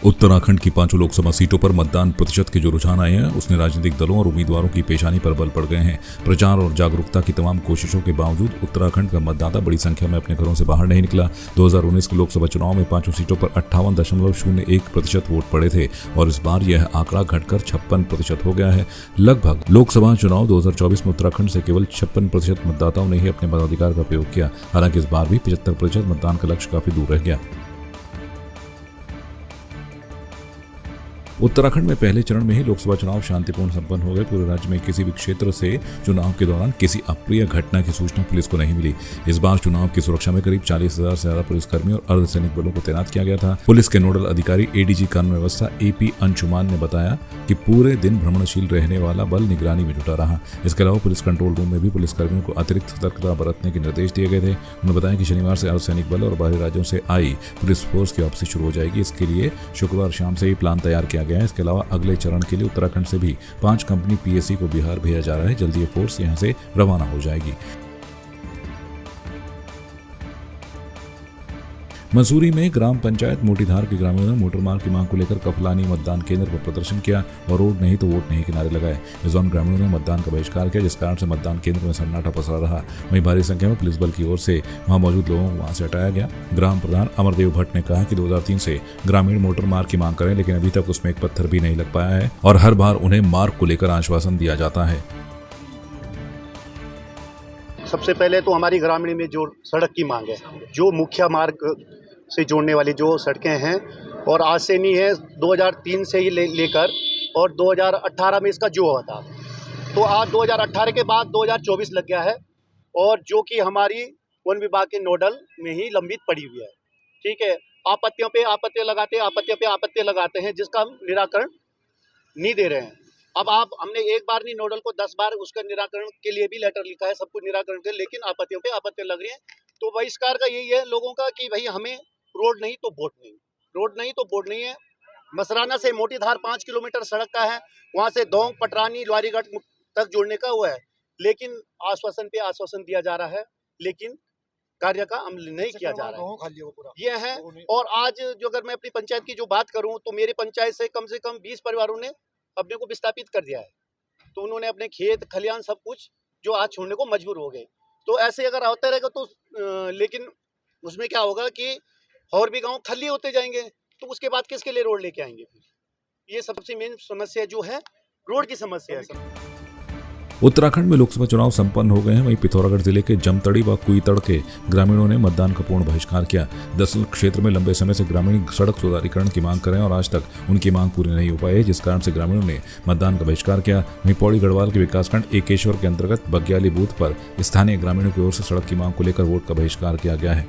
उत्तराखंड की 5 लोकसभा सीटों पर मतदान प्रतिशत के जो रुझान आए हैं उसने राजनीतिक दलों और उम्मीदवारों की पेशानी पर बल पड़ गए हैं। प्रचार और जागरूकता की तमाम कोशिशों के बावजूद उत्तराखंड का मतदाता बड़ी संख्या में अपने घरों से बाहर नहीं निकला। 2019 के लोकसभा चुनाव में 5 सीटों पर 58.01% वोट पड़े थे और इस बार यह आंकड़ा घटकर 56% हो गया है। लगभग लोकसभा चुनाव 2024 में उत्तराखंड से केवल 56% मतदाताओं ने ही अपने मताधिकार का प्रयोग किया। हालांकि इस बार भी 75% मतदान का लक्ष्य काफी दूर रह गया। उत्तराखंड में पहले चरण में ही लोकसभा चुनाव शांतिपूर्ण संपन्न हो गए। पूरे राज्य में किसी भी क्षेत्र से चुनाव के दौरान किसी अप्रिय घटना की सूचना पुलिस को नहीं मिली। इस बार चुनाव की सुरक्षा में करीब 40,000 से ज्यादा पुलिसकर्मी और अर्धसैनिक बलों को तैनात किया गया था। पुलिस के नोडल अधिकारी एडीजी कानून व्यवस्था AP अंशुमान ने बताया कि पूरे दिन भ्रमणशील रहने वाला बल निगरानी में जुटा रहा। इसके अलावा पुलिस कंट्रोल रूम में भी पुलिसकर्मियों को अतिरिक्त सतर्कता बरतने के निर्देश दिए गए थे। उन्होंने बताया कि शनिवार से अर्धसैनिक बल और बाहरी राज्यों से आई पुलिस फोर्स की वापसी शुरू हो जाएगी। इसके लिए शुक्रवार शाम से ही प्लान तैयार किया गया है। इसके अलावा अगले चरण के लिए उत्तराखंड से भी 5 कंपनी PSC को बिहार भेजा जा रहा है। जल्दी ये फोर्स यहां से रवाना हो जाएगी। मसूरी में ग्राम पंचायत मोटीधार के ग्रामीणों ने मोटर मार्ग की मांग को लेकर कफलानी मतदान केंद्र पर प्रदर्शन किया और रोड नहीं तो वोट नहीं के नारे लगाए। इस दौरान ग्रामीणों ने मतदान का बहिष्कार किया, जिस कारण से मतदान केंद्र में सन्नाटा पसरा रहा। वहीं भारी संख्या में पुलिस बल की ओर से वहां मौजूद लोगों को वहां से हटाया गया। ग्राम प्रधान अमरदेव भट्ट ने कहा कि 2003 से ग्रामीण मोटर मार्ग की मांग करें, लेकिन अभी तक उसमें एक पत्थर भी नहीं लग पाया है और हर बार उन्हें मार्ग को लेकर आश्वासन दिया जाता है। सबसे पहले तो हमारी ग्रामीण में जो सड़क की मांग है, जो मुख्य मार्ग से जोड़ने वाली जो सड़कें हैं, और आज से नहीं है, 2003 से ही लेकर और 2018 में इसका जो हुआ था, तो आज 2018 के बाद 2024 लग गया है और जो कि हमारी वन विभाग के नोडल में ही लंबित पड़ी हुई है। ठीक है, आपत्तियों पे आपत्तियां लगाते हैं, जिसका हम निराकरण नहीं दे रहे हैं। अब हमने एक बार नहीं, नोडल को 10 बार उसका निराकरण के लिए भी लेटर लिखा है, सब कुछ निराकरण के, लेकिन आपत्तियों पे आपत्तियां लग रही हैं। तो बहिष्कार का यही है लोगों का कि भाई हमें रोड नहीं तो वोट नहीं, रोड नहीं तो वोट नहीं है। मसराना से मोटीधार 5 किलोमीटर सड़क का है, वहां से दोंग, पटरानी, लवारीगढ़ तक जोड़ने का हुआ है, लेकिन आश्वासन पे आश्वासन दिया जा रहा है, लेकिन कार्य का अमल नहीं किया जा रहा है। ये है। और आज जो अगर मैं अपनी पंचायत की जो बात करूं, तो मेरी पंचायत से कम 20 परिवारों ने अपने को विस्थापित कर दिया है। तो उन्होंने अपने खेत खलियान सब कुछ जो आज छोड़ने को मजबूर हो गए। तो ऐसे अगर होता रहेगा तो लेकिन उसमें क्या होगा कि और भी गांव खाली होते जाएंगे, तो उसके बाद किसके लिए रोड लेके आएंगे फिर? ये सबसे मेन समस्या जो है रोड की समस्या है। उत्तराखंड में लोकसभा चुनाव संपन्न हो गए हैं। वहीं पिथौरागढ़ जिले के जमतड़ी व कुईतड़ के ग्रामीणों ने मतदान का पूर्ण बहिष्कार किया। दरअसल क्षेत्र में लंबे समय से ग्रामीण सड़क सुधारीकरण की मांग कर रहे हैं और आज तक उनकी मांग पूरी नहीं हो पाई है, जिस कारण से ग्रामीणों ने मतदान का बहिष्कार किया। वहीं पौड़ी गढ़वाल के विकासखंड एकेश्वर के अंतर्गत बग्याली बूथ पर स्थानीय ग्रामीणों की ओर से सड़क की मांग को लेकर वोट का बहिष्कार किया गया है।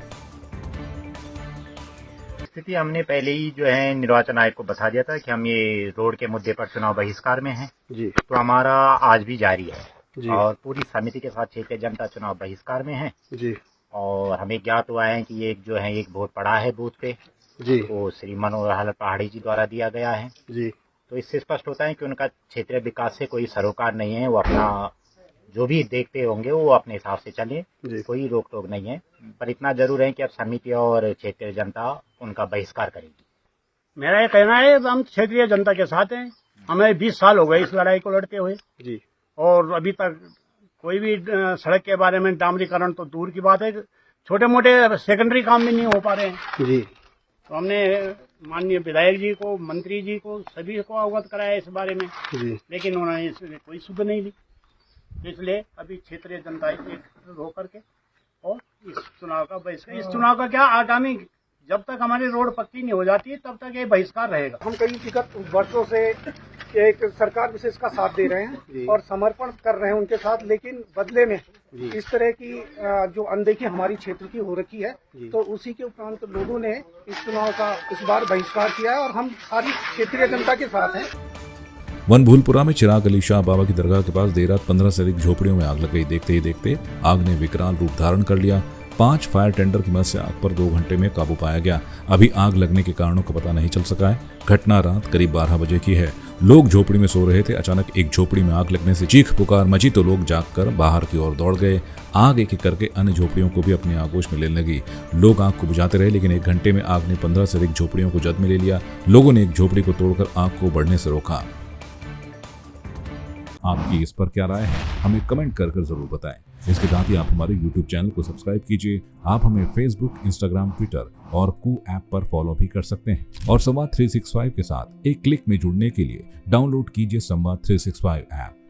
स्थिति हमने पहले ही जो है निर्वाचन आयोग को बता दिया था कि हम ये रोड के मुद्दे पर चुनाव बहिष्कार में हैं जी। तो हमारा आज भी जारी है जी। और पूरी समिति के साथ क्षेत्रीय जनता चुनाव बहिष्कार में है जी। और हमें ज्ञात हुआ है कि ये जो है एक वोट पड़ा है बूथ पे जी, वो श्री मनोहर लाल पहाड़ी जी द्वारा दिया गया है जी। तो इससे स्पष्ट होता है कि उनका क्षेत्रीय विकास से कोई सरोकार नहीं है। वो अपना जो भी देखते होंगे वो अपने हिसाब से चले, कोई रोक टोक नहीं है। पर इतना जरूर है कि अब समिति और क्षेत्रीय जनता उनका बहिष्कार करेगी। मेरा ये कहना है हम क्षेत्रीय जनता के साथ हैं। हमें 20 साल हो गए इस लड़ाई को लड़ते हुए जी, और अभी तक कोई भी सड़क के बारे में डामरीकरण तो दूर की बात है, छोटे मोटे सेकेंडरी काम भी नहीं हो पा रहे हैं जी। तो हमने माननीय विधायक जी को, मंत्री जी को, सभी को अवगत कराया इस बारे में जी, लेकिन उन्होंने इसमें कोई सुध नहीं ली। इसलिए अभी क्षेत्रीय जनता एक होकर के और इस चुनाव का बहिष्कार, इस चुनाव का क्या आगामी, जब तक हमारी रोड पक्की नहीं हो जाती तब तक ये बहिष्कार रहेगा। हम कई विगत वर्षों से एक सरकार विशेष का साथ दे रहे हैं और समर्पण कर रहे हैं उनके साथ, लेकिन बदले में इस तरह की जो अनदेखी हमारी क्षेत्र की हो रखी है, तो उसी के उपरांत लोगों ने इस चुनाव का इस बार बहिष्कार किया है और हम सारी क्षेत्रीय जनता के साथ हैं। वनभूलपुरा में चिराग अली शाह बाबा की दरगाह के पास देर रात 15 से अधिक झोपड़ियों में आग लग गई। देखते ही देखते आग ने विकराल रूप धारण कर लिया। 5 फायर टेंडर की मदद से आग पर 2 घंटे में काबू पाया गया। अभी आग लगने के कारणों का पता नहीं चल सका है। घटना रात करीब 12 बजे की है। लोग झोपड़ी में सो रहे थे। अचानक एक झोपड़ी में आग लगने से चीख पुकार मची तो लोग जागकर बाहर की ओर दौड़ गए। आग एक एक करके अन्य झोपड़ियों को भी अपनी आगोश में लेने लगी। लोग आग को बुझाते रहे, लेकिन 1 घंटे में आग ने 15 से अधिक झोपड़ियों को जद में ले लिया। लोगों ने एक झोपड़ी को तोड़कर आग को बढ़ने से रोका। आपकी इस पर क्या राय है, हमें कमेंट कर जरूर बताएं। इसके साथ ही आप हमारे YouTube चैनल को सब्सक्राइब कीजिए। आप हमें Facebook, Instagram, Twitter और कू ऐप पर फॉलो भी कर सकते हैं। और संवाद 365 के साथ एक क्लिक में जुड़ने के लिए डाउनलोड कीजिए संवाद 365 ऐप।